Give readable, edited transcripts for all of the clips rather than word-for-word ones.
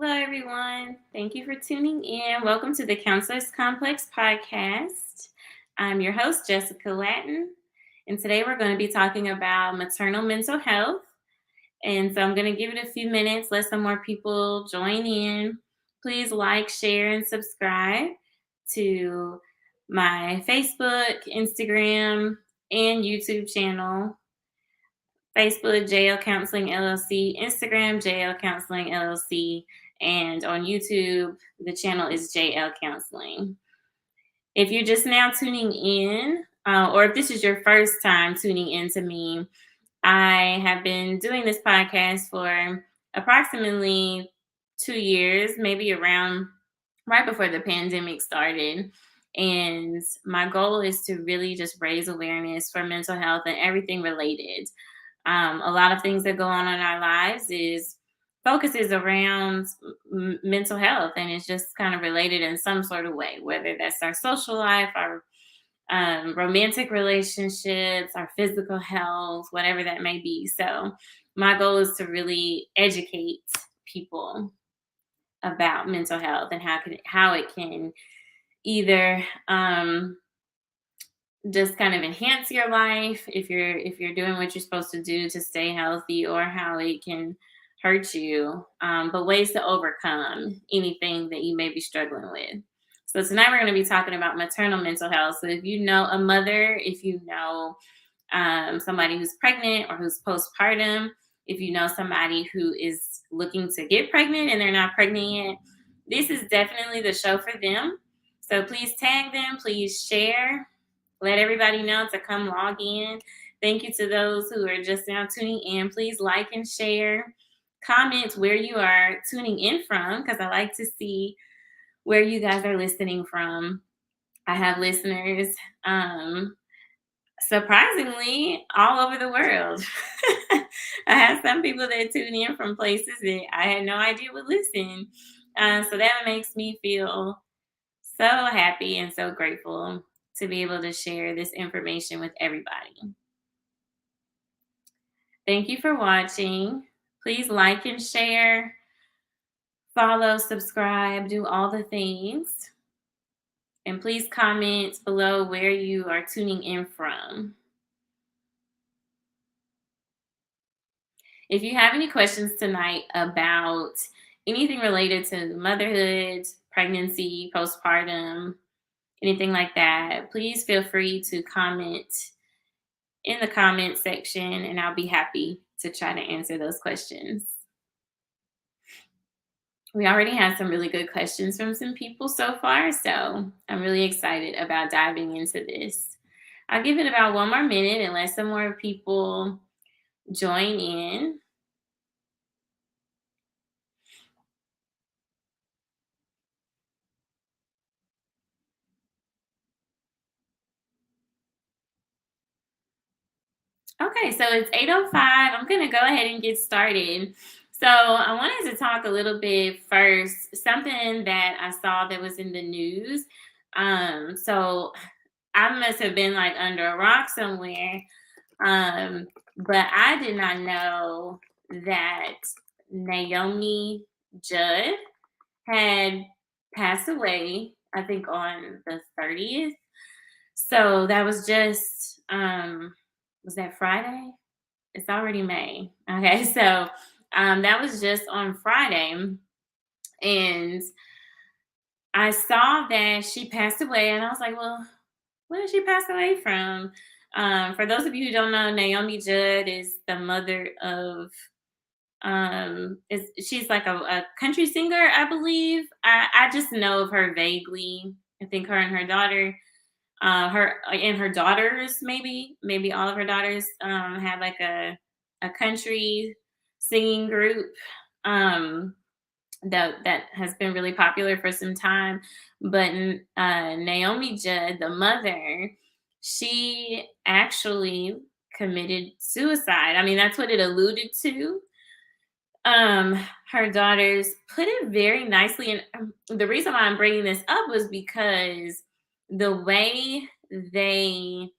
Hello, everyone. Thank you for tuning in. Welcome to the Counselors Complex podcast. I'm your host, Jessica Latin, and today we're going to be talking about maternal mental health. And so I'm going to give it a few minutes, let some more people join in. Please like, share, and subscribe to my Facebook, Instagram, and YouTube channel. Facebook, JL Counseling LLC, Instagram, JL Counseling LLC, and on YouTube, the channel is JL Counseling. If you're just now tuning in, or if this is your first time tuning in to me, I have been doing this podcast for approximately 2 years, maybe around right before the pandemic started. And my goal is to really just raise awareness for mental health and everything related. A lot of things that go on in our lives is focuses around mental health, and it's just kind of related in some sort of way, whether that's our social life, our romantic relationships, our physical health, whatever that may be. So my goal is to really educate people about mental health and how it can either just kind of enhance your life if you're doing what you're supposed to do to stay healthy, or how it can hurt you, but ways to overcome anything that you may be struggling with. So tonight we're going to be talking about maternal mental health. So if you know a mother, if you know somebody who's pregnant or who's postpartum, if you know somebody who is looking to get pregnant and they're not pregnant yet, this is definitely the show for them. So please tag them, please share, let everybody know to come log in. Thank you to those who are just now tuning in. Please like and share. Comment where you are tuning in from, because I like to see where you guys are listening from. I have listeners, surprisingly, all over the world. I have some people that tune in from places that I had no idea would listen. So that makes me feel so happy and so grateful to be able to share this information with everybody. Thank you for watching. Please like and share, follow, subscribe, do all the things. And please comment below where you are tuning in from. If you have any questions tonight about anything related to motherhood, pregnancy, postpartum, anything like that, please feel free to comment in the comment section, and I'll be happy to try to answer those questions. We already had some really good questions from some people so far, so I'm really excited about diving into this. I'll give it about one more minute and let some more people join in. Okay, so it's 8:05. I'm going to go ahead and get started. So I wanted to talk a little bit first, something that I saw that was in the news. So I must have been like under a rock somewhere. But I did not know that Naomi Judd had passed away, I think on the 30th. So that was just was that Friday? It's already May. Okay, so that was just on Friday. And I saw that she passed away, and I was like, well, what did she pass away from? For those of you who don't know, Naomi Judd is the mother of she's like a country singer, I believe. I just know of her vaguely. I think her and her daughter, her and her daughters, maybe all of her daughters had like a country singing group. That has been really popular for some time. But Naomi Judd, the mother, she actually committed suicide. I mean, that's what it alluded to. Her daughters put it very nicely, and the reason why I'm bringing this up was because the way they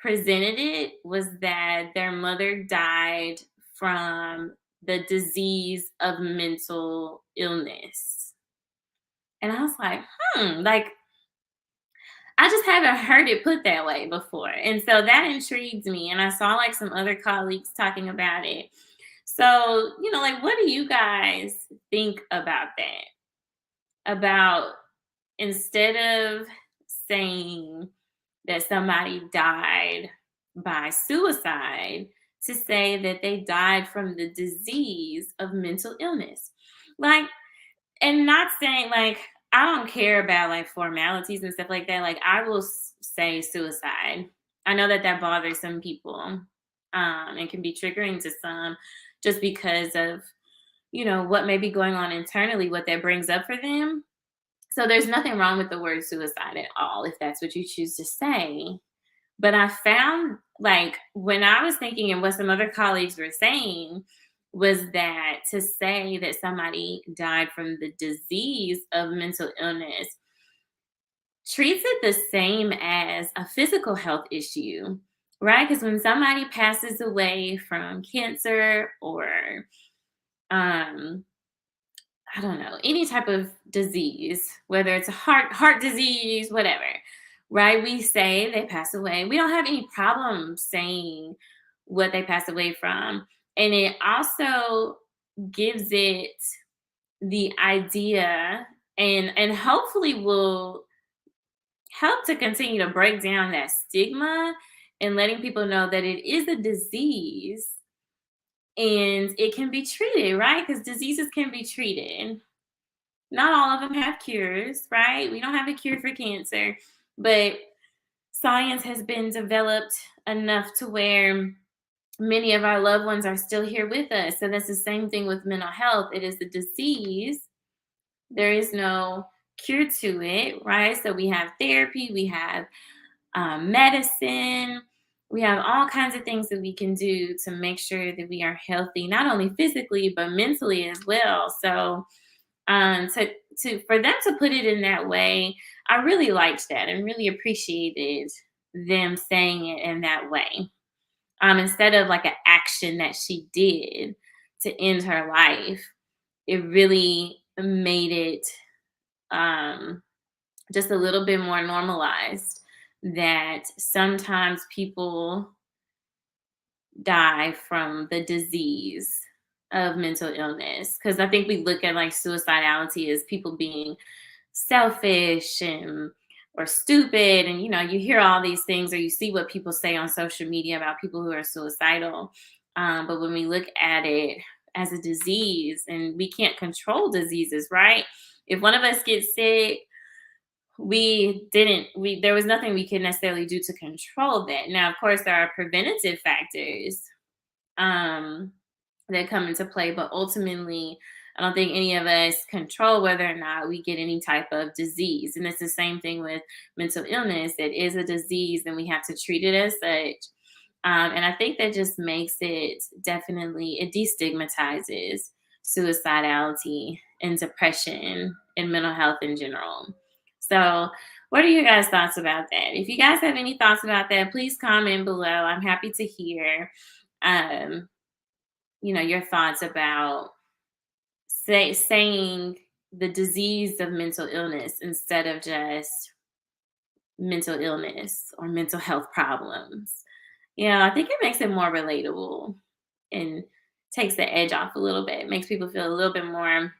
presented it was that their mother died from the disease of mental illness. And I was like, like I just haven't heard it put that way before. And so that intrigued me. And I saw like some other colleagues talking about it. So, like, what do you guys think about that? About instead of saying that somebody died by suicide, to say that they died from the disease of mental illness. Like, and not saying like I don't care about like formalities and stuff like that. Like I will say suicide. I know that that bothers some people, and can be triggering to some, just because of what may be going on internally, what that brings up for them. So there's nothing wrong with the word suicide at all, if that's what you choose to say. But I found, like, when I was thinking and what some other colleagues were saying, was that to say that somebody died from the disease of mental illness treats it the same as a physical health issue, right? Because when somebody passes away from cancer or, um, I don't know, any type of disease, whether it's a heart disease, whatever, right? We say they pass away. We don't have any problem saying what they passed away from. And it also gives it the idea, and hopefully will help to continue to break down that stigma, and letting people know that it is a disease and it can be treated, right? Because diseases can be treated. Not all of them have cures, right? We don't have a cure for cancer, but science has been developed enough to where many of our loved ones are still here with us. So that's the same thing with mental health. It is a disease. There is no cure to it, right? So we have therapy, we have medicine, we have all kinds of things that we can do to make sure that we are healthy, not only physically, but mentally as well. So for them to put it in that way, I really liked that and really appreciated them saying it in that way. Instead of like an action that she did to end her life, it really made it, just a little bit more normalized that sometimes people die from the disease of mental illness. Because I think we look at like suicidality as people being selfish and or stupid, and you hear all these things, or you see what people say on social media about people who are suicidal. But when we look at it as a disease, and we can't control diseases, right? If one of us gets sick, there was nothing we could necessarily do to control that. Now, of course, there are preventative factors, um, that come into play, but ultimately, I don't think any of us control whether or not we get any type of disease. And it's the same thing with mental illness. It is a disease, and we have to treat it as such. And I think that just makes it, definitely, it destigmatizes suicidality and depression and mental health in general. So, what are your guys' thoughts about that? If you guys have any thoughts about that, please comment below. I'm happy to hear, um, your thoughts about saying the disease of mental illness instead of just mental illness or mental health problems. I think it makes it more relatable and takes the edge off a little bit. It makes people feel a little bit more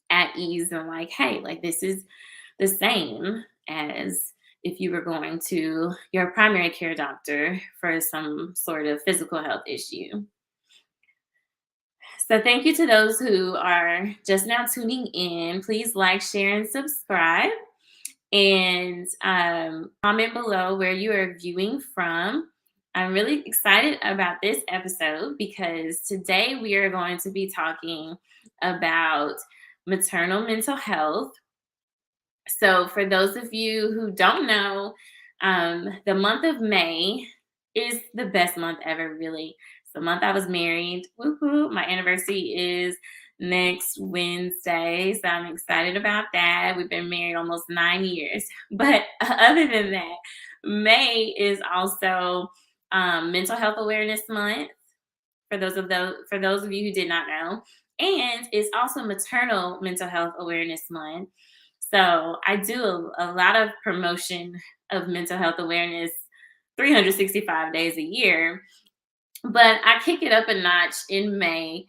at ease and like, hey, like this is the same as if you were going to your primary care doctor for some sort of physical health issue. So thank you to those who are just now tuning in. Please like, share, and subscribe. And comment below where you are viewing from. I'm really excited about this episode because today we are going to be talking about maternal mental health. So for those of you who don't know, the month of May is the best month ever, really. It's the month I was married. Woo-hoo. My anniversary is next Wednesday, so I'm excited about that. We've been married almost 9 years. But other than that, May is also Mental Health Awareness Month. for those of you who did not know. And it's also Maternal Mental Health Awareness Month. So I do a lot of promotion of mental health awareness 365 days a year, but I kick it up a notch in May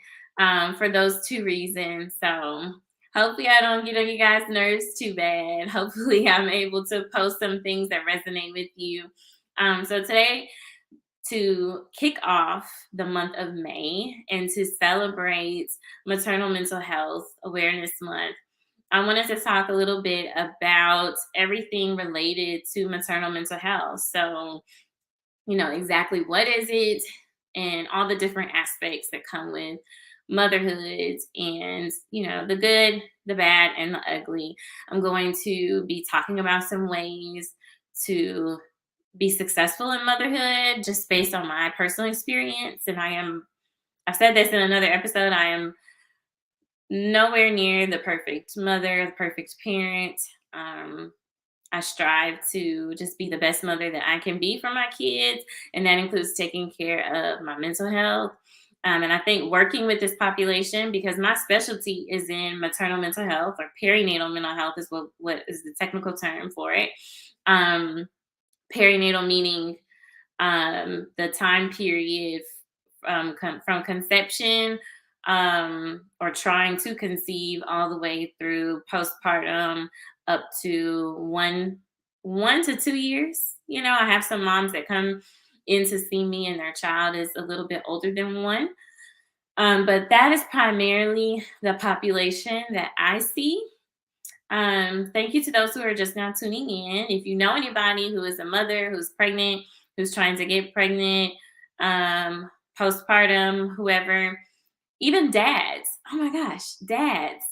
for those two reasons. So hopefully I don't get on you guys' nerves too bad. Hopefully I'm able to post some things that resonate with you. So today, to kick off the month of May and to celebrate Maternal Mental Health Awareness Month, I wanted to talk a little bit about everything related to maternal mental health. So, exactly what is it and all the different aspects that come with motherhood and, the good, the bad, and the ugly. I'm going to be talking about some ways to be successful in motherhood just based on my personal experience. And I've said this in another episode, I am nowhere near the perfect mother, the perfect parent. I strive to just be the best mother that I can be for my kids, and that includes taking care of my mental health. And I think working with this population, because my specialty is in maternal mental health, or perinatal mental health is what is the technical term for it. Perinatal meaning the time period from conception or trying to conceive all the way through postpartum up to 1 to 2 years. I have some moms that come in to see me and their child is a little bit older than one. But that is primarily the population that I see. Thank you to those who are just now tuning in. If you know anybody who is a mother, who's pregnant, who's trying to get pregnant, postpartum, whoever, even dads. Oh my gosh, dads.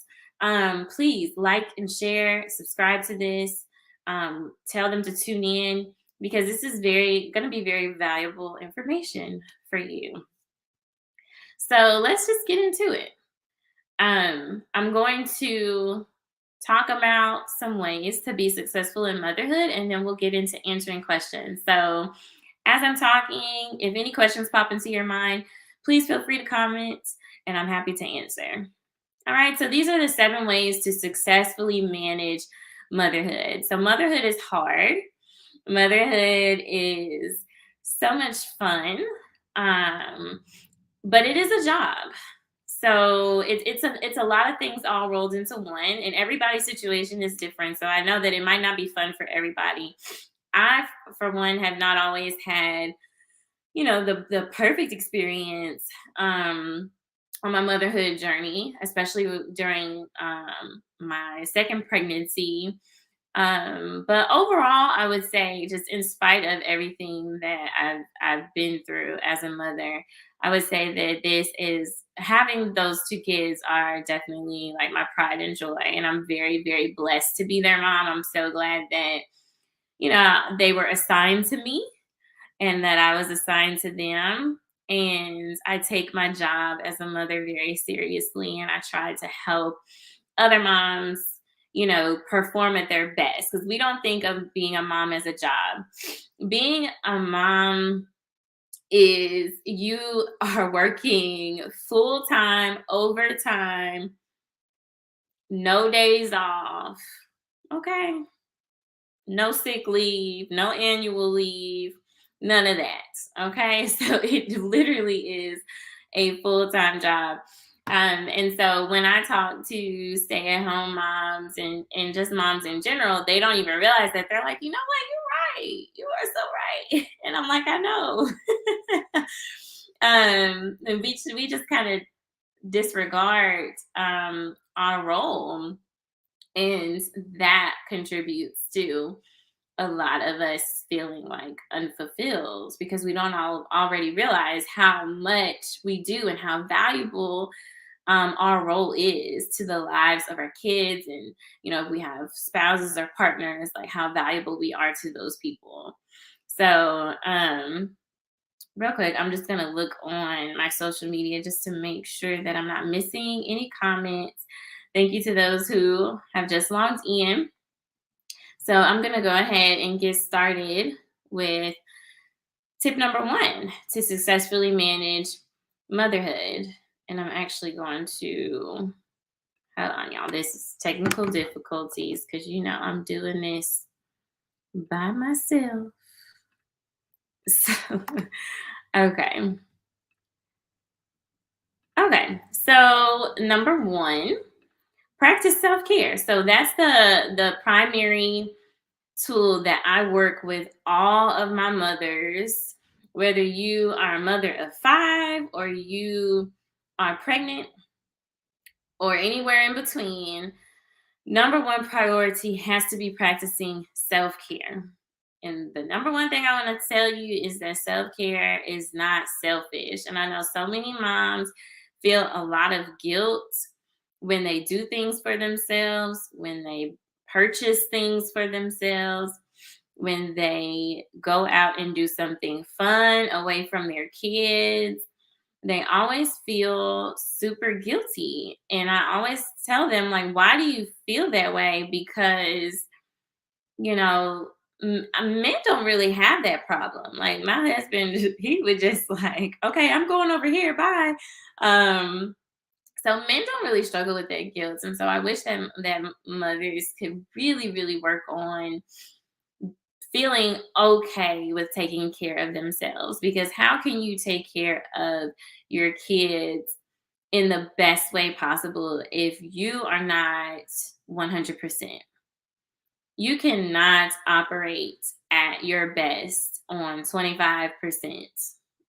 Please like and share, subscribe to this. Tell them to tune in because this is going to be very valuable information for you. So let's just get into it. I'm going to talk about some ways to be successful in motherhood, and then we'll get into answering questions. So as I'm talking, if any questions pop into your mind, please feel free to comment, and I'm happy to answer. All right, so these are the 7 ways to successfully manage motherhood. So motherhood is hard. Motherhood is so much fun, but it is a job. So it's a lot of things all rolled into one, and everybody's situation is different. So I know that it might not be fun for everybody. I, for one, have not always had, the perfect experience on my motherhood journey, especially during my second pregnancy. But overall, I would say, just in spite of everything that I've been through as a mother, I would say that this is having those 2 kids are definitely like my pride and joy. And I'm very, very blessed to be their mom. I'm so glad that, they were assigned to me and that I was assigned to them. And I take my job as a mother very seriously. And I try to help other moms, perform at their best, because we don't think of being a mom as a job. Being a mom is you are working full time, overtime, no days off. Okay. No sick leave, no annual leave, none of that. Okay. So it literally is a full time job. And so when I talk to stay at home moms and just moms in general, they don't even realize that. They're like, you know what, you're right. You are so right. And I'm like, I know. And we just kind of disregard our role. And that contributes to a lot of us feeling like unfulfilled because we don't already realize how much we do and how valuable our role is to the lives of our kids. And, if we have spouses or partners, like how valuable we are to those people. So, real quick, I'm just going to look on my social media just to make sure that I'm not missing any comments. Thank you to those who have just logged in. So I'm going to go ahead and get started with tip number 1 to successfully manage motherhood. And I'm actually going to, hold on, y'all. This is technical difficulties because, I'm doing this by myself. So, okay. Okay. So, number one, practice self-care. So that's the primary tool that I work with all of my mothers, whether you are a mother of five or you are pregnant or anywhere in between. Number one priority has to be practicing self-care. And the number one thing I want to tell you is that self-care is not selfish. And I know so many moms feel a lot of guilt when they do things for themselves, when they purchase things for themselves, when they go out and do something fun away from their kids. They always feel super guilty. And I always tell them, like, why do you feel that way? Because, you know, men don't really have that problem. Like, my husband, he would just like, okay, I'm going over here. Bye. Um, so men don't really struggle with that guilt. And so I wish that mothers could really, really work on feeling okay with taking care of themselves, because how can you take care of your kids in the best way possible if you are not 100%? You cannot operate at your best on 25%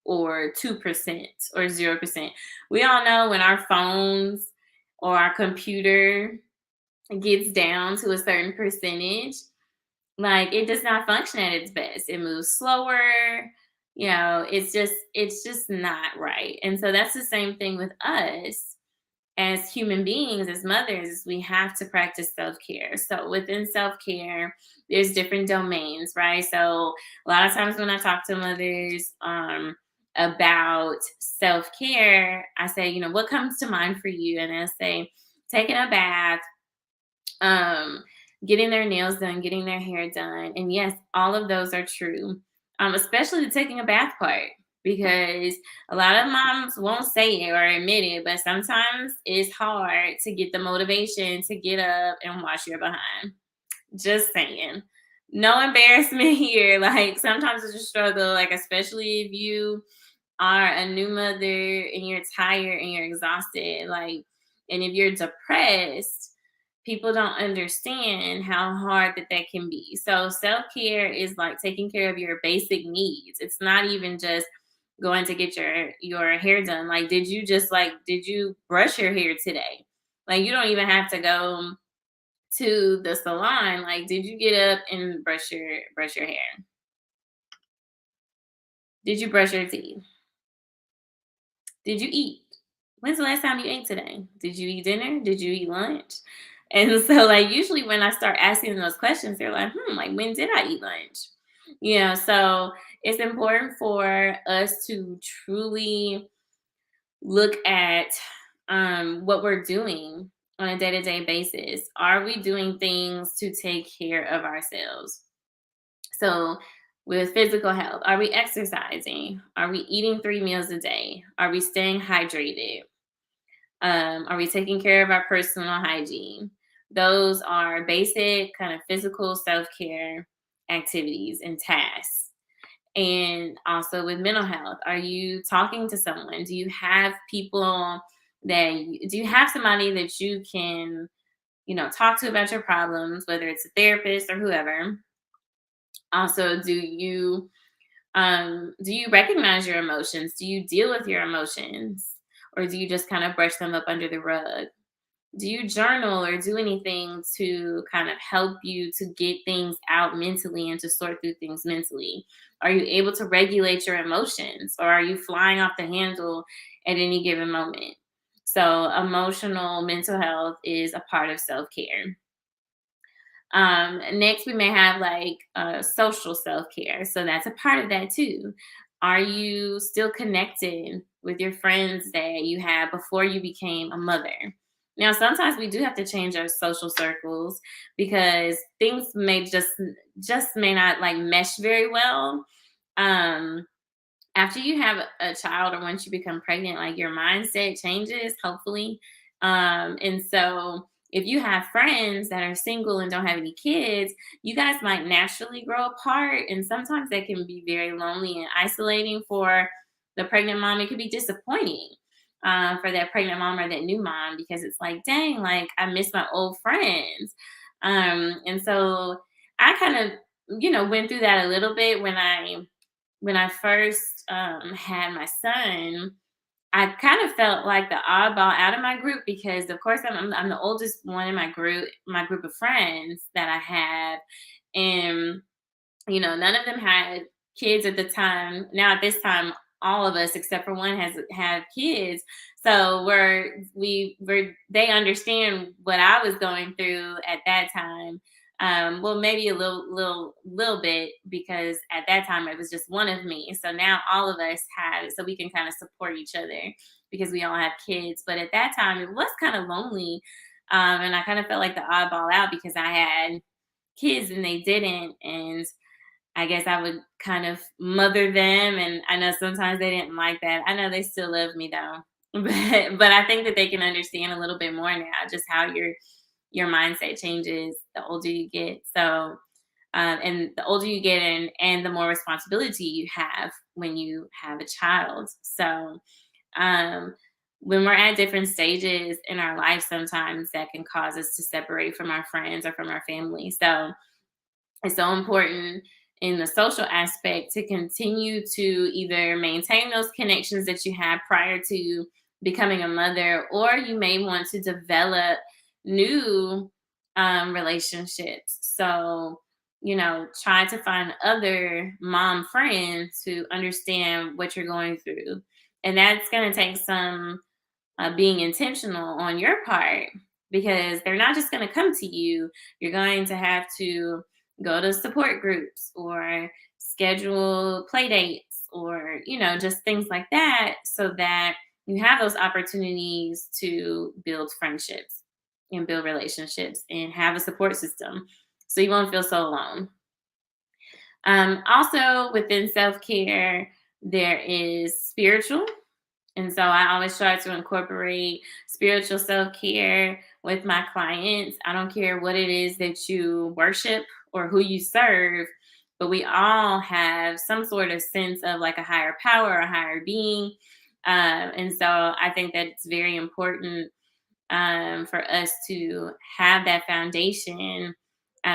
or 2% or 0%. We all know when our phones or our computer gets down to a certain percentage, like, it does not function at its best. It moves slower. It's just not right. And so that's the same thing with us as human beings, as mothers. We have to practice self-care. So within self-care, there's different domains, right? So a lot of times when I talk to mothers about self-care, I say, what comes to mind for you? And I say, taking a bath, um, getting their nails done, getting their hair done. And yes, all of those are true, especially the taking a bath part, because a lot of moms won't say it or admit it, but sometimes it's hard to get the motivation to get up and wash your behind. Just saying. No embarrassment here. Like, sometimes it's a struggle, like, especially if you are a new mother and you're tired and you're exhausted, like, and if you're depressed, people don't understand how hard that can be. So self-care is like taking care of your basic needs. It's not even just going to get your hair done. Like, did you brush your hair today? Like, you don't even have to go to the salon. Like, did you get up and brush your hair? Did you brush your teeth? Did you eat? When's the last time you ate today? Did you eat dinner? Did you eat lunch? And so, like, usually when I start asking those questions, they're like, like, when did I eat lunch? So it's important for us to truly look at what we're doing on a day-to-day basis. Are we doing things to take care of ourselves? So, with physical health, are we exercising? Are we eating 3 meals a day? Are we staying hydrated? Are we taking care of our personal hygiene? Those are basic kind of physical self-care activities and tasks. And also with mental health, are you talking to someone? Do you have people do you have somebody that you can, talk to about your problems, whether it's a therapist or whoever? Also, do you recognize your emotions? Do you deal with your emotions? Or do you just kind of brush them up under the rug? Do you journal or do anything to kind of help you to get things out mentally and to sort through things mentally? Are you able to regulate your emotions, or are you flying off the handle at any given moment? So, emotional mental health is a part of self care. Next, we may have like social self care. So that's a part of that too. Are you still connected with your friends that you had before you became a mother? Now, sometimes we do have to change our social circles because things may just may not like mesh very well. Um, after you have a child or once you become pregnant, like your mindset changes, hopefully. And so if you have friends that are single and don't have any kids, you guys might naturally grow apart. And sometimes that can be very lonely and isolating for the pregnant mom. It could be disappointing for that pregnant mom or that new mom because it's like, dang, like I miss my old friends. And so I kind of, went through that a little bit when I first had my son. I kind of felt like the oddball out of my group because, of course, I'm the oldest one in my group of friends that I have, and none of them had kids at the time. Now at this time, all of us except for one has had kids. So they understand what I was going through at that time. Well, maybe a little bit because at that time it was just one of me. So now all of us have it, so we can kind of support each other because we all have kids. But at that time, it was kind of lonely, and I kind of felt like the oddball out because I had kids and they didn't, and I guess I would kind of mother them, and I know sometimes they didn't like that. I know they still love me though, but I think that they can understand a little bit more now, just how your mindset changes the older you get. So, and the older you get, and the more responsibility you have when you have a child. So, um, when we're at different stages in our life, sometimes that can cause us to separate from our friends or from our family. So it's so important in the social aspect to continue to either maintain those connections that you had prior to becoming a mother, or you may want to develop new relationships. So, try to find other mom friends who understand what you're going through. And that's going to take some being intentional on your part because they're not just going to come to you. You're going to have to go to support groups or schedule play dates or, just things like that so that you have those opportunities to build friendships and build relationships and have a support system so you won't feel so alone. Also, within self care, there is spiritual, and so I always try to incorporate spiritual self care with my clients. I don't care what it is that you worship or who you serve, but we all have some sort of sense of like a higher power, a higher being. And so I think that it's very important for us to have that foundation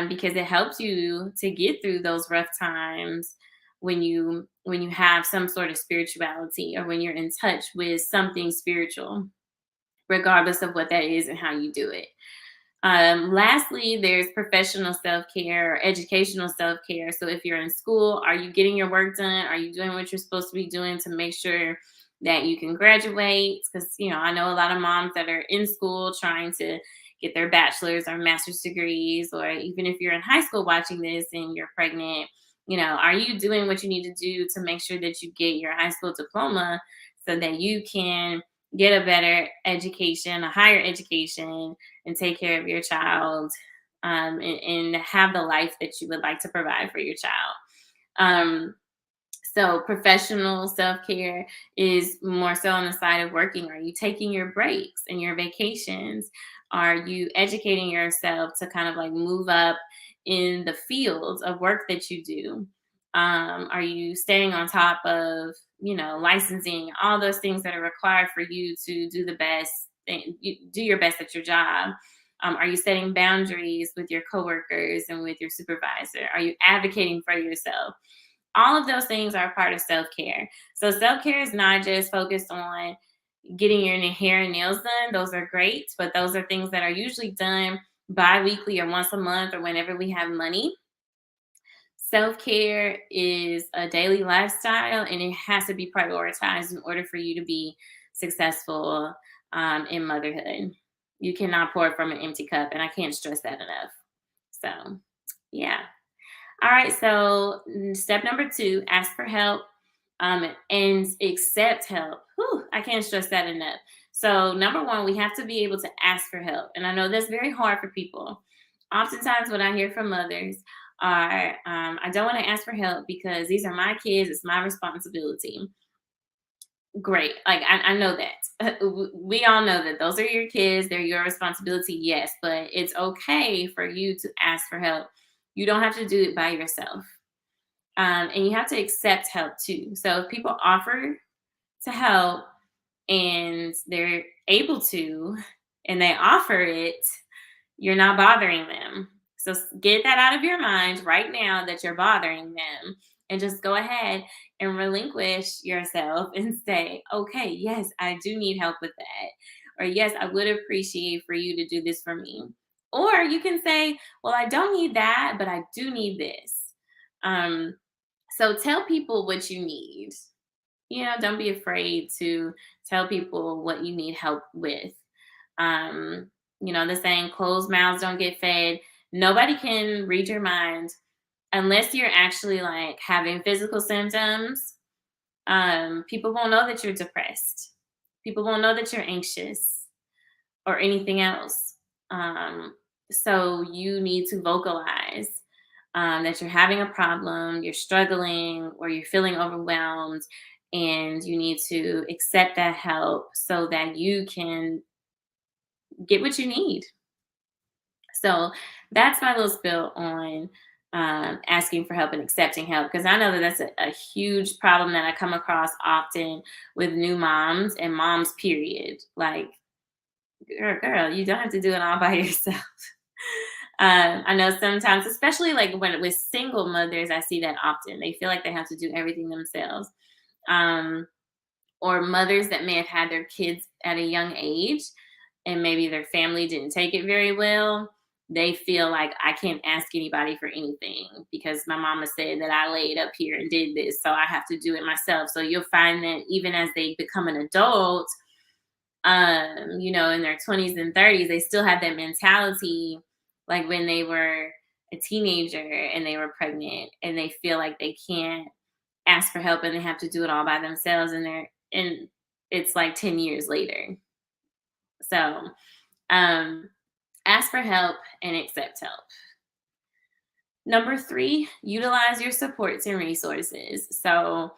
because it helps you to get through those rough times when you have some sort of spirituality or when you're in touch with something spiritual, regardless of what that is and how you do it. Lastly, there's professional self care or educational self care. So, if you're in school, are you getting your work done? Are you doing what you're supposed to be doing to make sure that you can graduate? Because, I know a lot of moms that are in school trying to get their bachelor's or master's degrees, or even if you're in high school watching this and you're pregnant, are you doing what you need to do to make sure that you get your high school diploma so that you can get a better education, a higher education, and take care of your child and have the life that you would like to provide for your child. Um, so professional self-care is more so on the side of working. Are you taking your breaks and your vacations? Are you educating yourself to kind of like move up in the fields of work that you do? Are you staying on top of, licensing, all those things that are required for you to do the best, do your best at your job? Are you setting boundaries with your coworkers and with your supervisor? Are you advocating for yourself? All of those things are a part of self-care. So self-care is not just focused on getting your hair and nails done. Those are great, but those are things that are usually done bi-weekly or once a month or whenever we have money. Self-care is a daily lifestyle and it has to be prioritized in order for you to be successful in motherhood. You cannot pour from an empty cup, and I can't stress that enough. So, yeah. All right, so step number 2, ask for help and accept help. Whew, I can't stress that enough. So, number 1, we have to be able to ask for help. And I know that's very hard for people. Oftentimes, what I hear from mothers, are, I don't want to ask for help because these are my kids, it's my responsibility. Great. Like, I know that. We all know that those are your kids, they're your responsibility, yes, but it's okay for you to ask for help. You don't have to do it by yourself. And you have to accept help too. So if people offer to help and they're able to, and they offer it, you're not bothering them. So get that out of your mind right now that you're bothering them, and just go ahead and relinquish yourself and say, okay, yes, I do need help with that. Or yes, I would appreciate for you to do this for me. Or you can say, well, I don't need that, but I do need this. Um, so tell people what you need. Don't be afraid to tell people what you need help with. Um, the saying, closed mouths don't get fed. Nobody can read your mind unless you're actually like having physical symptoms. People won't know that you're depressed. People won't know that you're anxious or anything else. So you need to vocalize that you're having a problem, you're struggling, or you're feeling overwhelmed, and you need to accept that help so that you can get what you need. So that's my little spill on asking for help and accepting help, because I know that that's a huge problem that I come across often with new moms and moms, period. Like, girl, you don't have to do it all by yourself. I know sometimes, especially like when with single mothers, I see that often. They feel like they have to do everything themselves. Um, or mothers that may have had their kids at a young age and maybe their family didn't take it very well. They feel like, I can't ask anybody for anything because my mama said that I laid up here and did this, so I have to do it myself. So you'll find that even as they become an adult, in their 20s and 30s, they still have that mentality like when they were a teenager and they were pregnant, and they feel like they can't ask for help and they have to do it all by themselves, and it's like 10 years later. So, um ask for help and accept help. Number 3, utilize your supports and resources. So,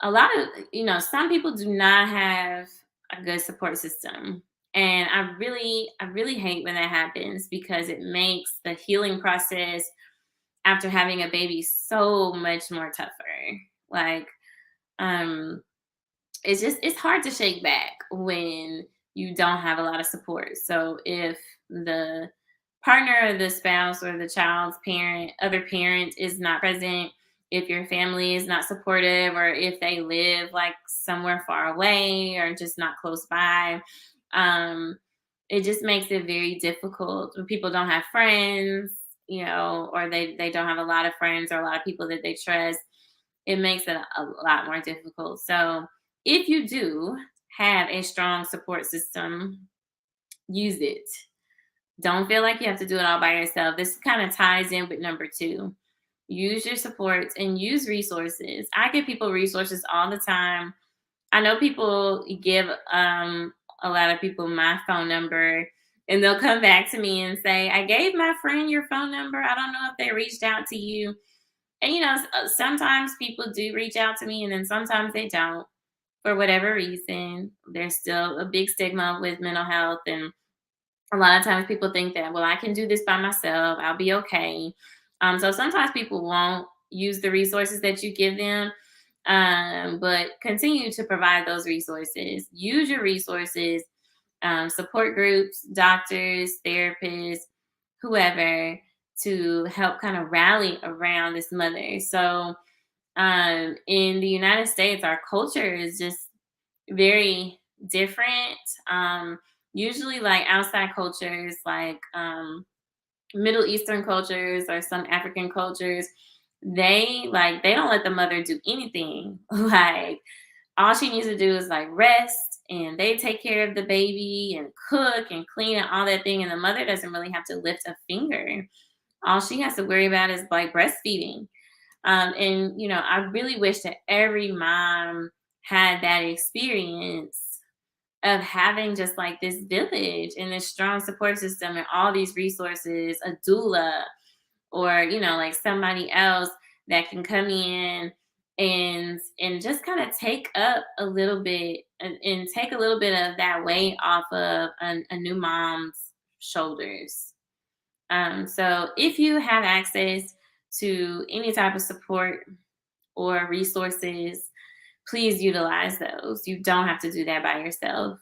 a lot of, some people do not have a good support system. And I really hate when that happens because it makes the healing process after having a baby so much more tougher. Like, um, it's hard to shake back when you don't have a lot of support. So if the partner or the spouse or the child's other parent is not present, if your family is not supportive, or if they live like somewhere far away or just not close by, um, it just makes it very difficult when people don't have friends, or they don't have a lot of friends or a lot of people that they trust. It makes it a lot more difficult. So if you do have a strong support system, use it. Don't feel like you have to do it all by yourself. This kind of ties in with number 2. Use your supports and use resources. I give people resources all the time. I know people give a lot of people my phone number, and they'll come back to me and say, I gave my friend your phone number. I don't know if they reached out to you. And sometimes people do reach out to me, and then sometimes they don't for whatever reason. There's still a big stigma with mental health, and a lot of times people think that, well, I can do this by myself, I'll be okay. So sometimes people won't use the resources that you give them, but continue to provide those resources. Use your resources, support groups, doctors, therapists, whoever, to help kind of rally around this mother. So in the United States, our culture is just very different. Usually, like outside cultures, like Middle Eastern cultures or some African cultures, they don't let the mother do anything. Like, all she needs to do is like rest, and they take care of the baby and cook and clean and all that thing, and the mother doesn't really have to lift a finger. All she has to worry about is like breastfeeding. And I really wish that every mom had that experience of having just like this village and this strong support system and all these resources, a doula, or like somebody else that can come in and just kind of take up a little bit and take a little bit of that weight off of a new mom's shoulders. So if you have access to any type of support or resources, please utilize those. You don't have to do that by yourself.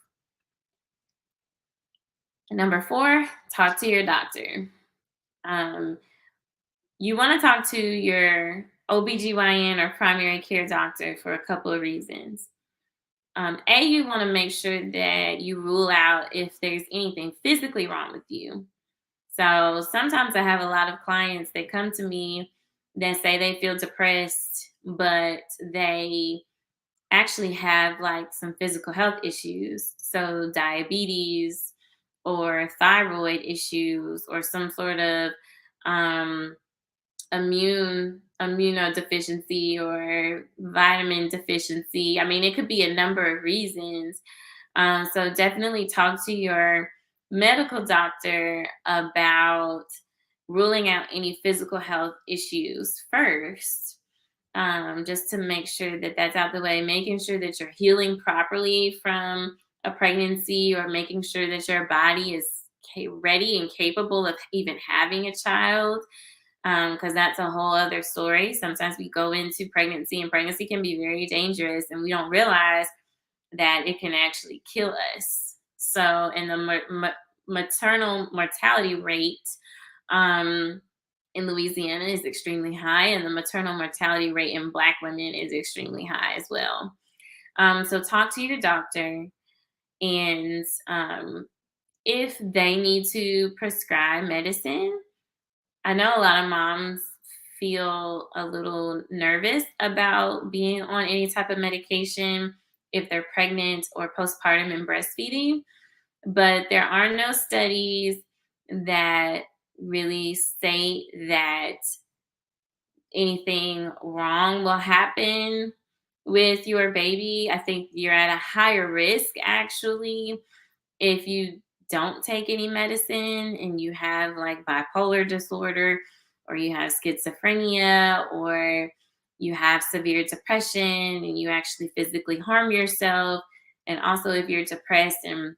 Number four, talk to your doctor. Um, you want to talk to your OBGYN or primary care doctor for a couple of reasons. You want to make sure that you rule out if there's anything physically wrong with you. So sometimes I have a lot of clients that come to me that say they feel depressed, but they actually have like some physical health issues. So diabetes or thyroid issues or some sort of um, immunodeficiency or vitamin deficiency. I mean, it could be a number of reasons. So definitely talk to your medical doctor about ruling out any physical health issues first, just to make sure that that's out the way, making sure that you're healing properly from a pregnancy, or making sure that your body is ready and capable of even having a child, because that's a whole other story. Sometimes we go into pregnancy, and pregnancy can be very dangerous, and we don't realize that it can actually kill us. So, and the maternal mortality rate um, in Louisiana is extremely high, and the maternal mortality rate in Black women is extremely high as well. So, talk to your doctor, and if they need to prescribe medicine, I know a lot of moms feel a little nervous about being on any type of medication if they're pregnant or postpartum and breastfeeding, but there are no studies that really state that anything wrong will happen with your baby. I think you're at a higher risk actually if you don't take any medicine and you have like bipolar disorder, or you have schizophrenia, or you have severe depression and you actually physically harm yourself, and also if you're depressed, and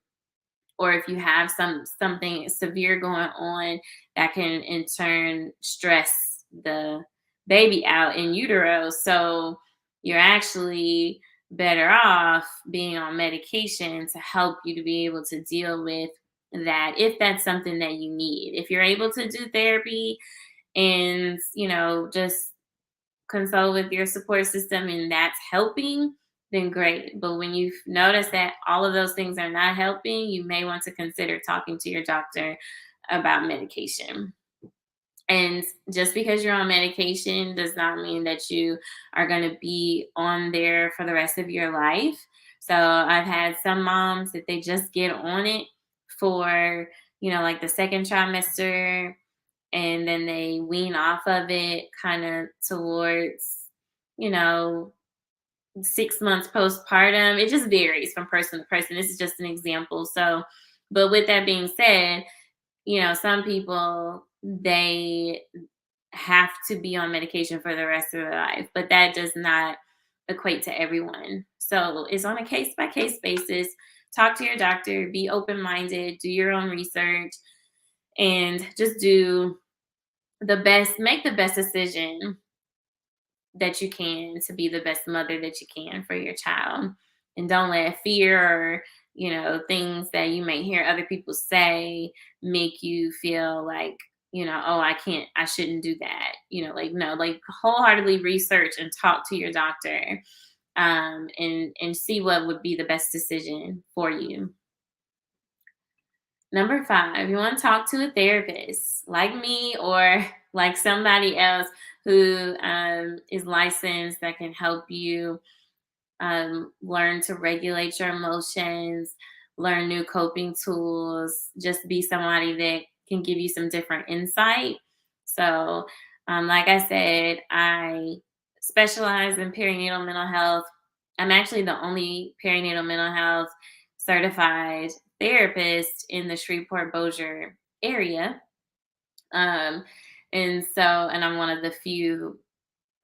or if you have something severe going on that can in turn stress the baby out in utero. So you're actually better off being on medication to help you to be able to deal with that, if that's something that you need. If you're able to do therapy and just consult with your support system and that's helping, then great. But when you've noticed that all of those things are not helping, you may want to consider talking to your doctor about medication. And just because you're on medication does not mean that you are going to be on there for the rest of your life. So I've had some moms that they just get on it for, like the second trimester, and then they wean off of it kind of towards, you know, 6 months postpartum. It just varies from person to person. This is just an example. So, but with that being said, some people, they have to be on medication for the rest of their life, but that does not equate to everyone. So it's on a case by case basis. Talk to your doctor, be open minded, do your own research, and just make the best decision that you can to be the best mother that you can for your child. And don't let fear or, things that you may hear other people say make you feel like, oh, I shouldn't do that. Like, no, like wholeheartedly research and talk to your doctor, and see what would be the best decision for you. Number five, you want to talk to a therapist like me, or like somebody else who is licensed, that can help you learn to regulate your emotions, learn new coping tools, just be somebody that can give you some different insight. So, like I said, I specialize in perinatal mental health. I'm actually the only perinatal mental health certified therapist in the Shreveport Bossier area. Um, And I'm one of the few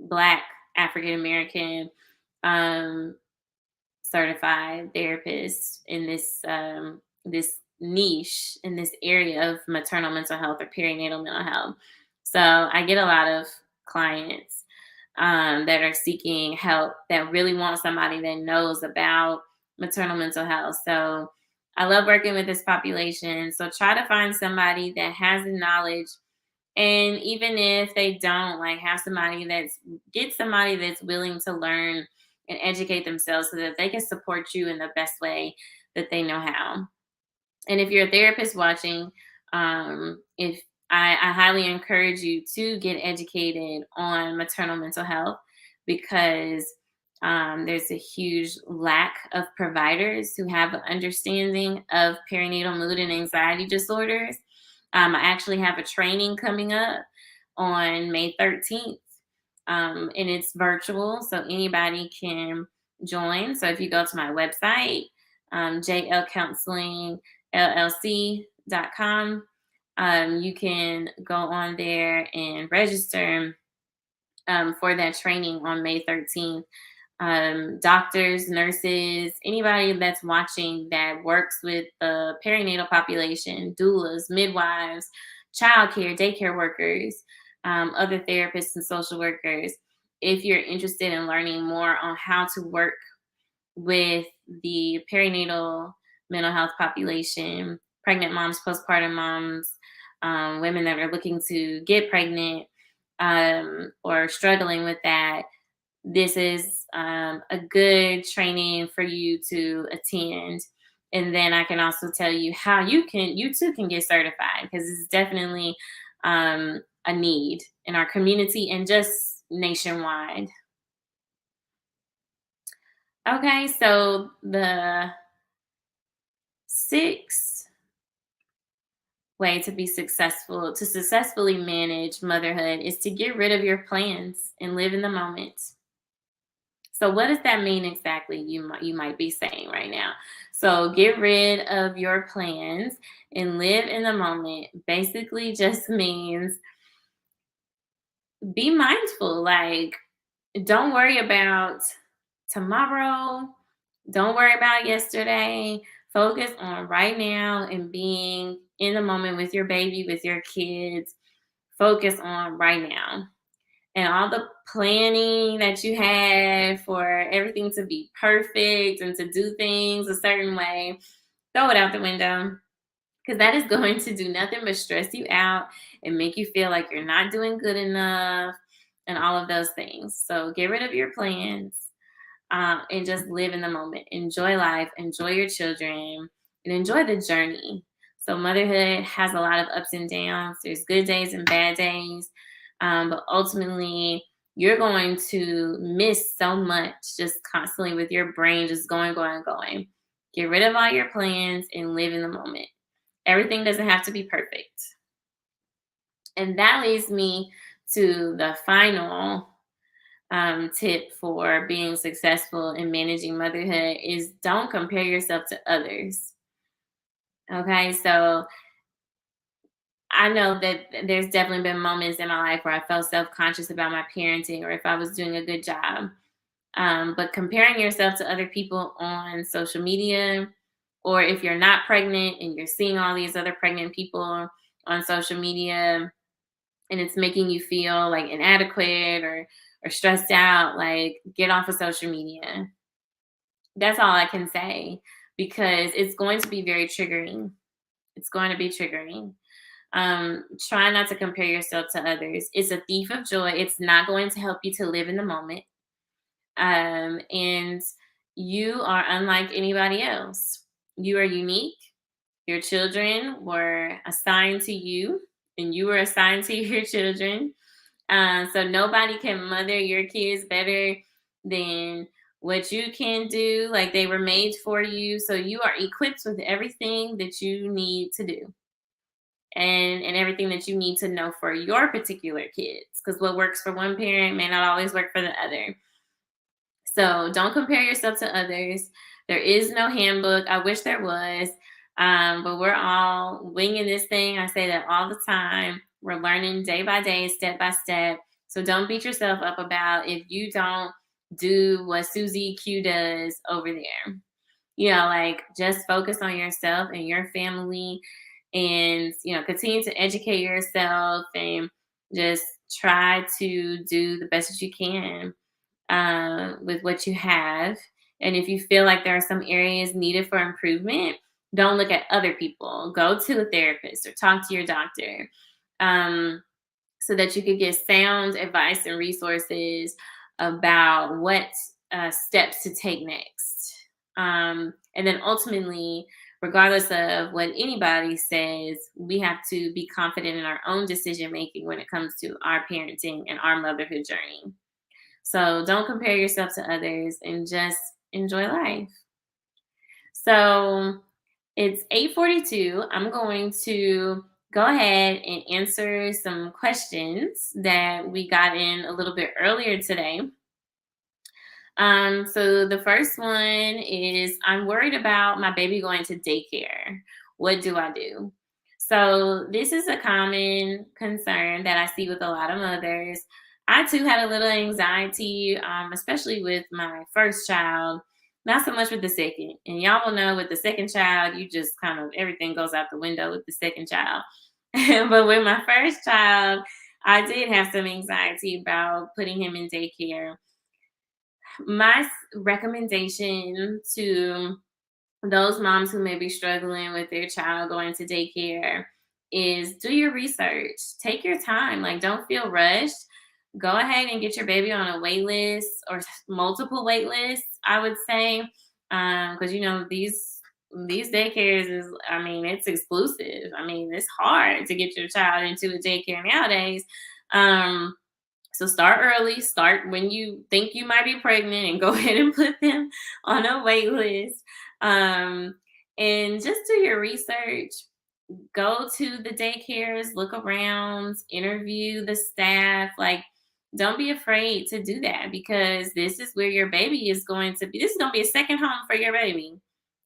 Black African American um, certified therapists in this niche in this area of maternal mental health or perinatal mental health. So I get a lot of clients that are seeking help that really want somebody that knows about maternal mental health. So I love working with this population. So try to find somebody that has the knowledge, and even if they don't, like, have somebody that's get somebody that's willing to learn and educate themselves so that they can support you in the best way that they know how. And if you're a therapist watching, if I highly encourage you to get educated on maternal mental health, because there's a huge lack of providers who have an understanding of perinatal mood and anxiety disorders. I actually have a training coming up on May 13th, and it's virtual, so anybody can join. So if you go to my website, jlcounselingllc.com, you can go on there and register for that training on May 13th. Doctors, nurses, anybody that's watching that works with the perinatal population, doulas, midwives, childcare, daycare workers, other therapists and social workers. If you're interested in learning more on how to work with the perinatal mental health population, pregnant moms, postpartum moms, women that are looking to get pregnant or struggling with that, this is a good training for you to attend. And then I can also tell you how you too can get certified, because it's definitely a need in our community and just nationwide. Okay, so the sixth way to be successful, to successfully manage motherhood, is to get rid of your plans and live in the moment. So what does that mean exactly? You might be saying right now. So get rid of your plans and live in the moment basically just means be mindful. Like, don't worry about tomorrow. Don't worry about yesterday. Focus on right now and being in the moment with your baby, with your kids. Focus on right now. And all the planning that you had for everything to be perfect and to do things a certain way, throw it out the window, because that is going to do nothing but stress you out and make you feel like you're not doing good enough and all of those things. So get rid of your plans, and just live in the moment. Enjoy life, enjoy your children, and enjoy the journey. So, motherhood has a lot of ups and downs. There's good days and bad days, but ultimately, you're going to miss so much just constantly with your brain just going, going, going. Get rid of all your plans and live in the moment. Everything doesn't have to be perfect. And that leads me to the final tip for being successful in managing motherhood is don't compare yourself to others. Okay, so I know that there's definitely been moments in my life where I felt self conscious about my parenting or if I was doing a good job. But comparing yourself to other people on social media, or if you're not pregnant and you're seeing all these other pregnant people on social media, and it's making you feel like inadequate or stressed out, like, get off of social media. That's all I can say, because it's going to be very triggering. It's going to be triggering. Try not to compare yourself to others. It's a thief of joy. It's not going to help you to live in the moment. And you are unlike anybody else. You are unique. Your children were assigned to you, and you were assigned to your children. So nobody can mother your kids better than what you can do. Like, they were made for you. So you are equipped with everything that you need to do, and everything that you need to know for your particular kids. Because what works for one parent may not always work for the other. So don't compare yourself to others. There is no handbook. I wish there was. But we're all winging this thing. I say that all the time. We're learning day by day, step by step. So don't beat yourself up about if you don't do what Susie Q does over there. Like just focus on yourself and your family and, continue to educate yourself and just try to do the best that you can with what you have. And if you feel like there are some areas needed for improvement, don't look at other people. Go to a therapist or talk to your doctor um, so that you could get sound advice and resources about what steps to take next. And then ultimately, regardless of what anybody says, we have to be confident in our own decision making when it comes to our parenting and our motherhood journey. So don't compare yourself to others and just enjoy life. So it's 8:42. I'm going to go ahead and answer some questions that we got in a little bit earlier today. So the first one is I'm worried about my baby going to daycare. What do I do? So this is a common concern that I see with a lot of mothers. I too had a little anxiety, especially with my first child, not so much with the second. And y'all will know with the second child, you just kind of everything goes out the window with the second child. But with my first child, I did have some anxiety about putting him in daycare. My recommendation to those moms who may be struggling with their child going to daycare is do your research. Take your time. Like, don't feel rushed. Go ahead and get your baby on a wait list or multiple wait lists, I would say. Because these daycares is, it's exclusive. It's hard to get your child into a daycare nowadays. So start early, start when you think you might be pregnant and go ahead and put them on a wait list. And just do your research. Go to the daycares, look around, interview the staff. Like, don't be afraid to do that because this is where your baby is going to be. This is going to be a second home for your baby.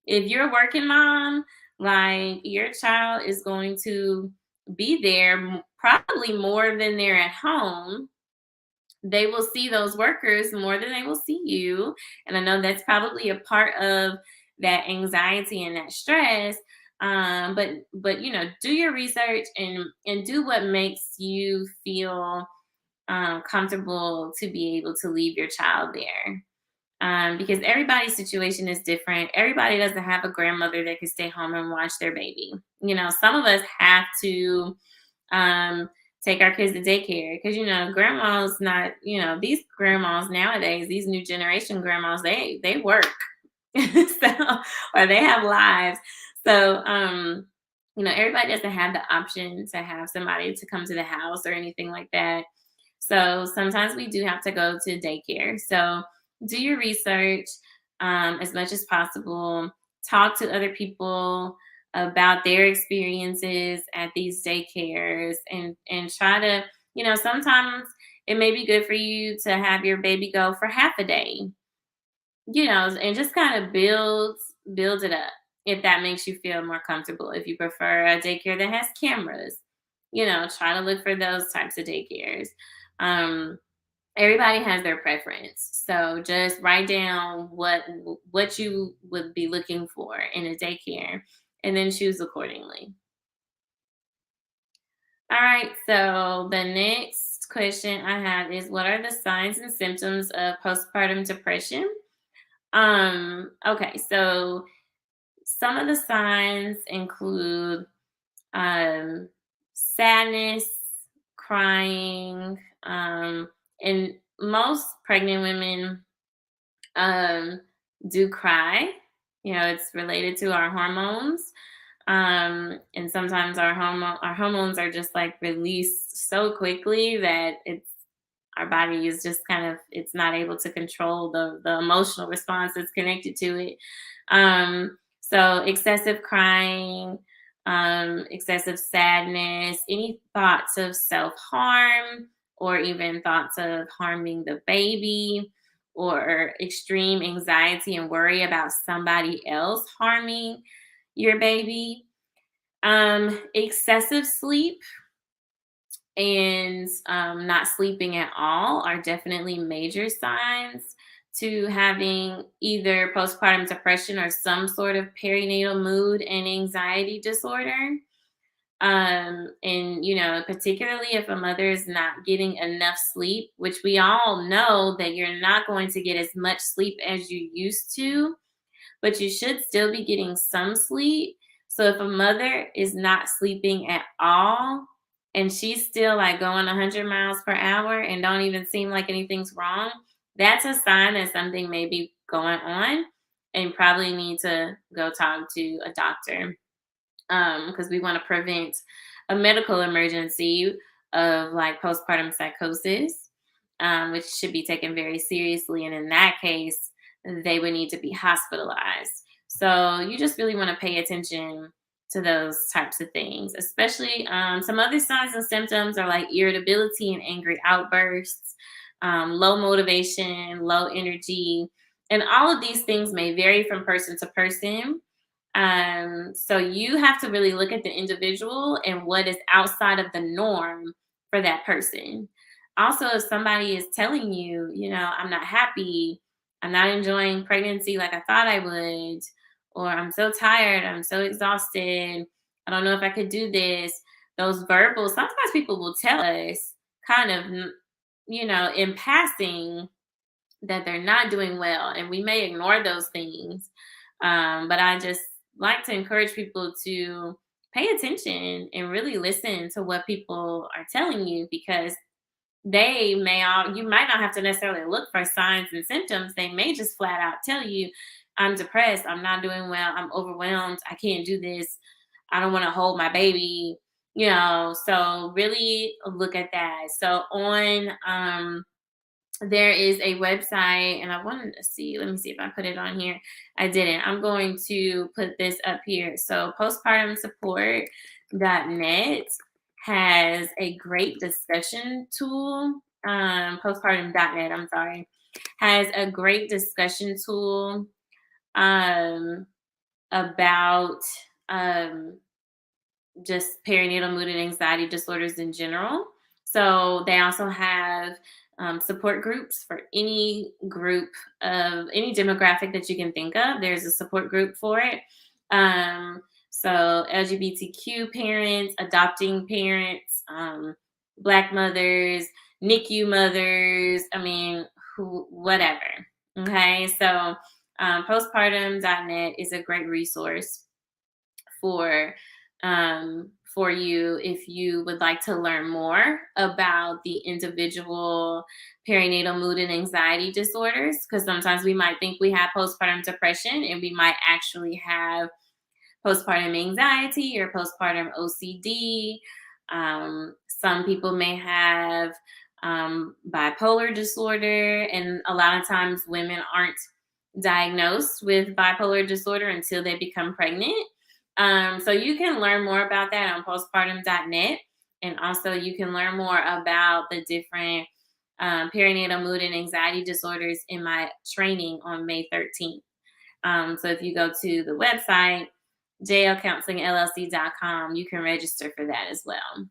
If you're a working mom, like your child is going to be there probably more than they're at home. They will see those workers more than they will see you. And I know that's probably a part of that anxiety and that stress. But do your research and do what makes you feel comfortable to be able to leave your child there. Because everybody's situation is different. Everybody doesn't have a grandmother that can stay home and watch their baby. Some of us have to um, take our kids to daycare because grandma's not. These grandmas nowadays, these new generation grandmas, they work, so or they have lives. So everybody doesn't have the option to have somebody to come to the house or anything like that. So sometimes we do have to go to daycare. So do your research as much as possible. Talk to other people about their experiences at these daycares and try to, sometimes it may be good for you to have your baby go for half a day, and just kind of build it up if that makes you feel more comfortable. If you prefer a daycare that has cameras, try to look for those types of daycares. Um, Everybody has their preference. So just write down what you would be looking for in a daycare and then choose accordingly. All right, so the next question I have is what are the signs and symptoms of postpartum depression? Okay, so some of the signs include sadness, crying, and most pregnant women um, do cry. It's related to our hormones. And sometimes our hormones are just like released so quickly that our body is just kind of it's not able to control the emotional response that's connected to it. So excessive crying, excessive sadness, any thoughts of self-harm or even thoughts of harming the baby or extreme anxiety and worry about somebody else harming your baby. Excessive sleep, and not sleeping at all are definitely major signs to having either postpartum depression or some sort of perinatal mood and anxiety disorder. And particularly if a mother is not getting enough sleep, which we all know that you're not going to get as much sleep as you used to, but you should still be getting some sleep. So if a mother is not sleeping at all and she's still like going 100 miles per hour and don't even seem like anything's wrong, that's a sign that something may be going on and probably need to go talk to a doctor, because we want to prevent a medical emergency of like postpartum psychosis, which should be taken very seriously. And in that case, they would need to be hospitalized. So you just really want to pay attention to those types of things, especially some other signs and symptoms are like irritability and angry outbursts, low motivation, low energy. And all of these things may vary from person to person. So you have to really look at the individual and what is outside of the norm for that person. Also, if somebody is telling you, I'm not happy, I'm not enjoying pregnancy like I thought I would, or I'm so tired, I'm so exhausted, I don't know if I could do this, those verbals, sometimes people will tell us kind of, in passing that they're not doing well, and we may ignore those things. But I just like to encourage people to pay attention and really listen to what people are telling you, because you might not have to necessarily look for signs and symptoms. They may just flat out tell you, I'm depressed, I'm not doing well, I'm overwhelmed, I can't do this, I don't want to hold my baby, so really look at that. So on there is a website, and I wanted to see, let me see if I put it on here. I didn't. I'm going to put this up here. So postpartumsupport.net has a great discussion tool. Postpartum.net, I'm sorry, has a great discussion tool about just perinatal mood and anxiety disorders in general. So they also have support groups for any group of any demographic that you can think of. There's a support group for it. So LGBTQ parents, adopting parents, Black mothers, NICU mothers. I mean, whatever. Okay, so postpartum.net is a great resource for you if you would like to learn more about the individual perinatal mood and anxiety disorders, because sometimes we might think we have postpartum depression and we might actually have postpartum anxiety or postpartum OCD. Some people may have bipolar disorder, and a lot of times women aren't diagnosed with bipolar disorder until they become pregnant. So you can learn more about that on postpartum.net. And also you can learn more about the different perinatal mood and anxiety disorders in my training on May 13th. So if you go to the website, jlcounselingllc.com, you can register for that as well.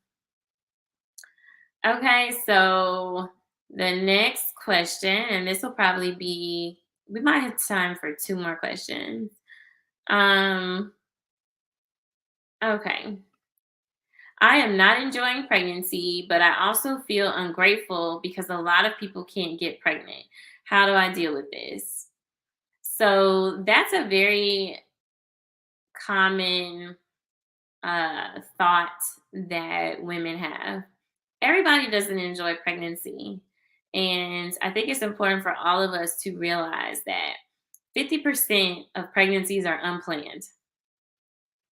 Okay, so the next question, and this will probably be, we might have time for 2 more questions. Okay. I am not enjoying pregnancy, but I also feel ungrateful because a lot of people can't get pregnant. How do I deal with this? So that's a very common thought that women have. Everybody doesn't enjoy pregnancy. And I think it's important for all of us to realize that 50% of pregnancies are unplanned.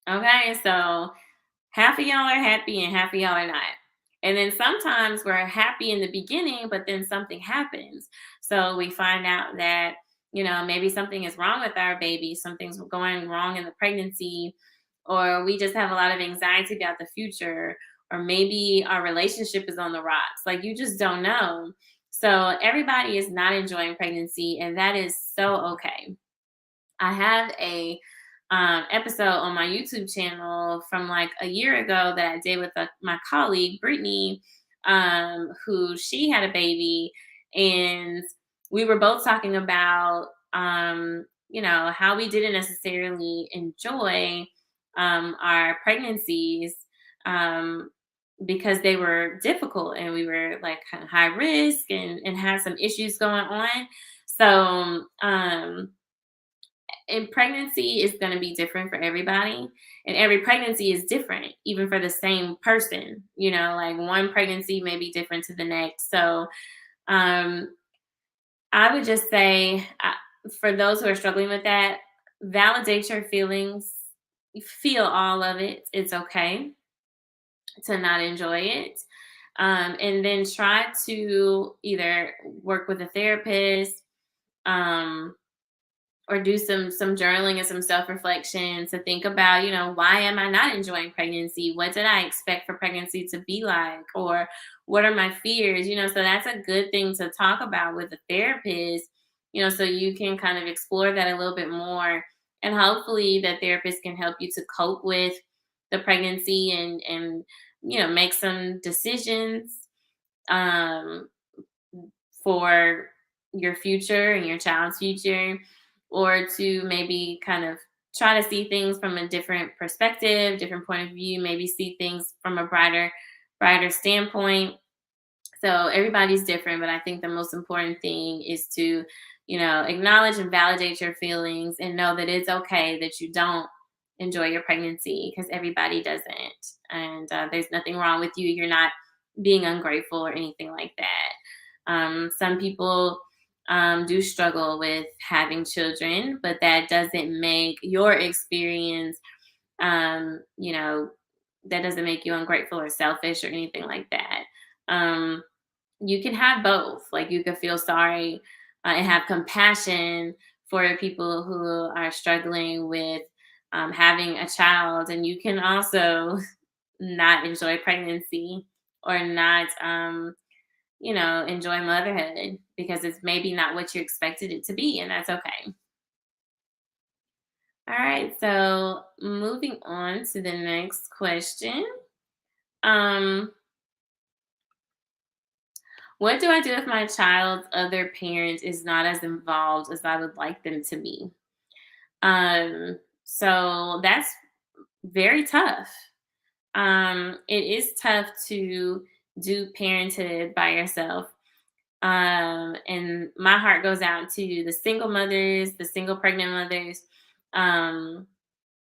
Okay, so half of y'all are happy and half of y'all are not. And then sometimes we're happy in the beginning, but then something happens. So we find out that, maybe something is wrong with our baby, something's going wrong in the pregnancy, or we just have a lot of anxiety about the future, or maybe our relationship is on the rocks. Like, you just don't know. So everybody is not enjoying pregnancy, and that is so okay. I have a episode on my YouTube channel from like a year ago that I did with my colleague Brittany who she had a baby, and we were both talking about, how we didn't necessarily enjoy our pregnancies, um, because they were difficult and we were like kind of high risk and had some issues going on. So, and pregnancy is going to be different for everybody, and every pregnancy is different even for the same person. Like one pregnancy may be different to the next. So um I would just say, for those who are struggling with that, validate your feelings. Feel all of it. It's okay to not enjoy it. And then try to either work with a therapist, um, or do some journaling and some self-reflection to think about, why am I not enjoying pregnancy? What did I expect for pregnancy to be like? Or what are my fears? So that's a good thing to talk about with a therapist, so you can kind of explore that a little bit more. And hopefully the therapist can help you to cope with the pregnancy and make some decisions, um, for your future and your child's future, or to maybe kind of try to see things from a different perspective, different point of view, maybe see things from a brighter standpoint. So everybody's different, but I think the most important thing is to, acknowledge and validate your feelings and know that it's okay that you don't enjoy your pregnancy, because everybody doesn't. And there's nothing wrong with you. You're not being ungrateful or anything like that. Some people do struggle with having children, but that doesn't make your experience, um, you know, that doesn't make you ungrateful or selfish or anything like that. Um, you can have both. Like you can feel sorry, and have compassion for people who are struggling with having a child, and you can also not enjoy pregnancy or not, enjoy motherhood because it's maybe not what you expected it to be, and that's okay. All right, so moving on to the next question. Um, what do I do if my child's other parent is not as involved as I would like them to be? So that's very tough. It is tough to do parenthood by yourself. And my heart goes out to the single mothers, the single pregnant mothers. Um,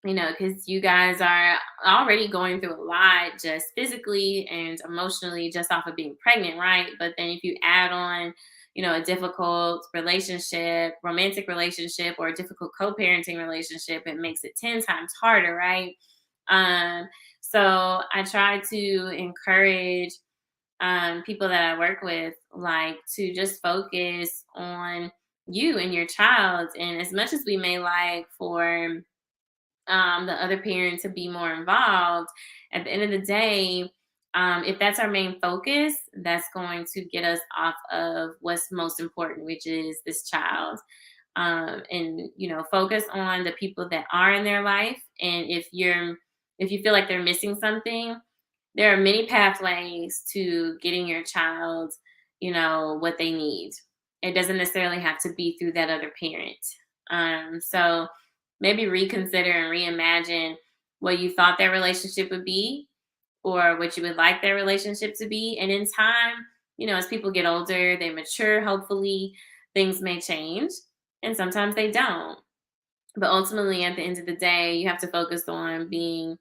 because you guys are already going through a lot just physically and emotionally just off of being pregnant, right? But then if you add on, a difficult relationship, romantic relationship, or a difficult co parenting relationship, it makes it 10 times harder, right? Um, so I try to encourage people that I work with, like, to just focus on you and your child. And as much as we may like for the other parent to be more involved, at the end of the day, if that's our main focus, that's going to get us off of what's most important, which is this child. And focus on the people that are in their life. And if you feel like they're missing something, there are many pathways to getting your child, what they need. It doesn't necessarily have to be through that other parent. So maybe reconsider and reimagine what you thought their relationship would be, or what you would like their relationship to be. And in time, as people get older, they mature, hopefully, things may change. And sometimes they don't. But ultimately, at the end of the day, you have to focus on being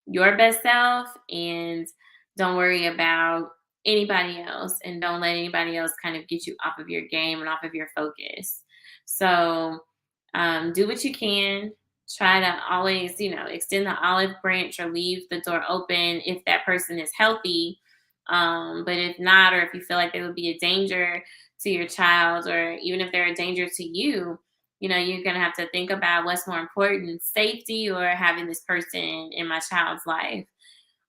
your best self, and don't worry about anybody else, and don't let anybody else kind of get you off of your game and off of your focus. So do what you can. Try to always, extend the olive branch or leave the door open if that person is healthy. But if not, or if you feel like they would be a danger to your child, or even if they're a danger to you, you're going to have to think about what's more important, safety or having this person in my child's life.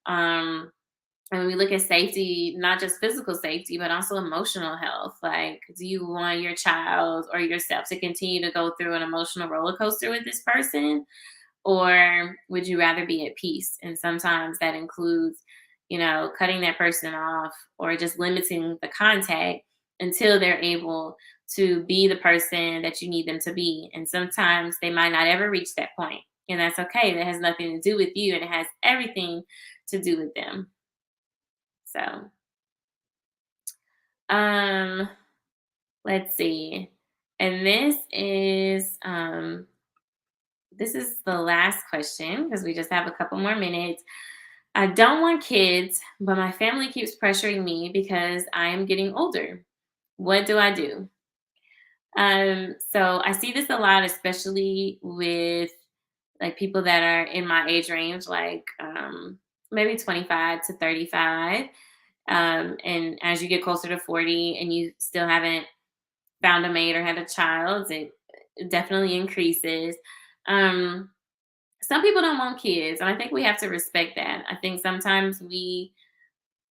Um, and when we look at safety, not just physical safety, but also emotional health. Like, do you want your child or yourself to continue to go through an emotional roller coaster with this person? Or would you rather be at peace? And sometimes that includes, cutting that person off or just limiting the contact until they're able to be the person that you need them to be. And sometimes they might not ever reach that point, and that's okay. That has nothing to do with you, and it has everything to do with them. So, um, let's see. And this is the last question because we just have a couple more minutes. I don't want kids, but my family keeps pressuring me because I am getting older. What do I do? So I see this a lot, especially with like people that are in my age range, like maybe 25 to 35. And as you get closer to 40 and you still haven't found a mate or had a child, it definitely increases. Um, some people don't want kids, and I think we have to respect that. I think sometimes we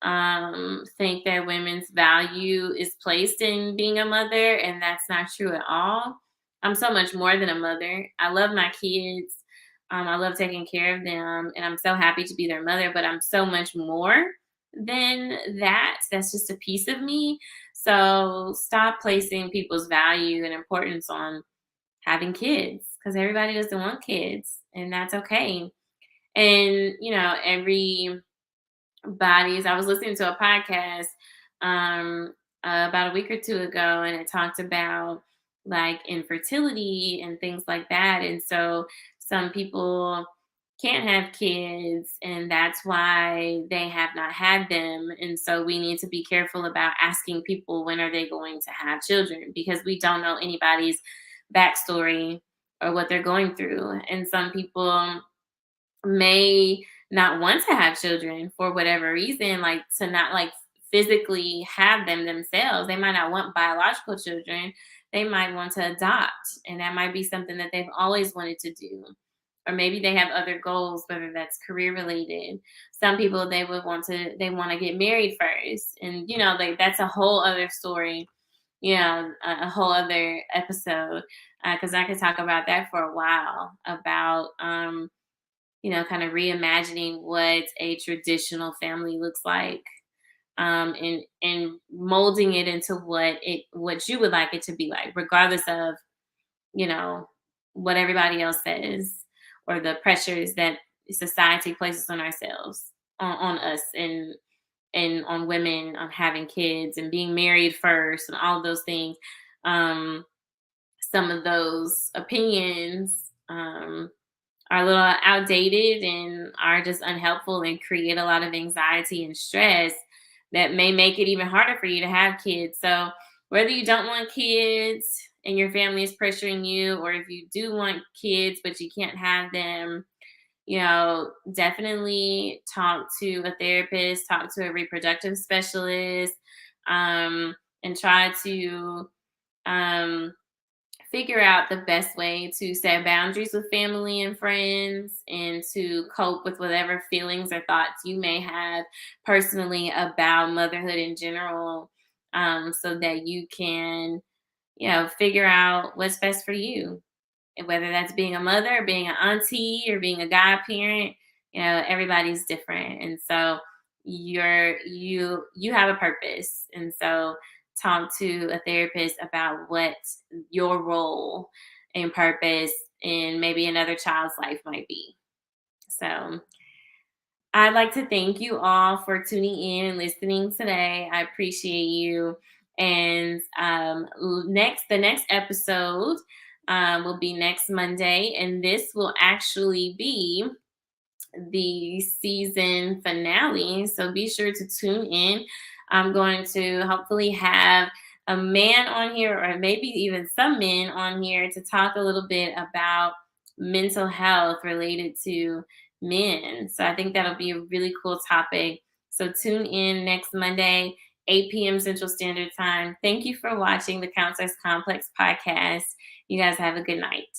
think that women's value is placed in being a mother, and that's not true at all. I'm so much more than a mother. I love my kids. I love taking care of them, and I'm so happy to be their mother, but I'm so much more than that. That's just a piece of me. So stop placing people's value and importance on having kids because everybody doesn't want kids, and that's okay. And, every bodies. I was listening to a podcast about a week or two ago, and it talked about like infertility and things like that. And so some people can't have kids, and that's why they have not had them. And so we need to be careful about asking people when are they going to have children because we don't know anybody's backstory or what they're going through. And some people may not want to have children for whatever reason, like to not like physically have them themselves. They might not want biological children. They might want to adopt, and that might be something that they've always wanted to do. Or maybe they have other goals, whether that's career related. Some people they want to get married first, and like that's a whole other story. A whole other episode because I could talk about that for a while about kind of reimagining what a traditional family looks like, and molding it into what you would like it to be like, regardless of you know what everybody else says or the pressures that society places on ourselves, on us, and on women on having kids and being married first and all of those things. Some of those opinions are a little outdated and are just unhelpful and create a lot of anxiety and stress that may make it even harder for you to have kids. So, whether you don't want kids and your family is pressuring you, or if you do want kids but you can't have them, definitely talk to a therapist, talk to a reproductive specialist, and try to um, figure out the best way to set boundaries with family and friends and to cope with whatever feelings or thoughts you may have personally about motherhood in general, so that you can figure out what's best for you, and whether that's being a mother, being an auntie, or being a godparent. Everybody's different, and so you have a purpose, and so talk to a therapist about what your role and purpose in maybe another child's life might be. So I'd like to thank you all for tuning in and listening today. I appreciate you. And the next episode will be next Monday, and this will actually be the season finale. So be sure to tune in. I'm going to hopefully have a man on here, or maybe even some men on here, to talk a little bit about mental health related to men. So I think that'll be a really cool topic. So tune in next Monday, 8 p.m. Central Standard Time. Thank you for watching the Counselors Complex podcast. You guys have a good night.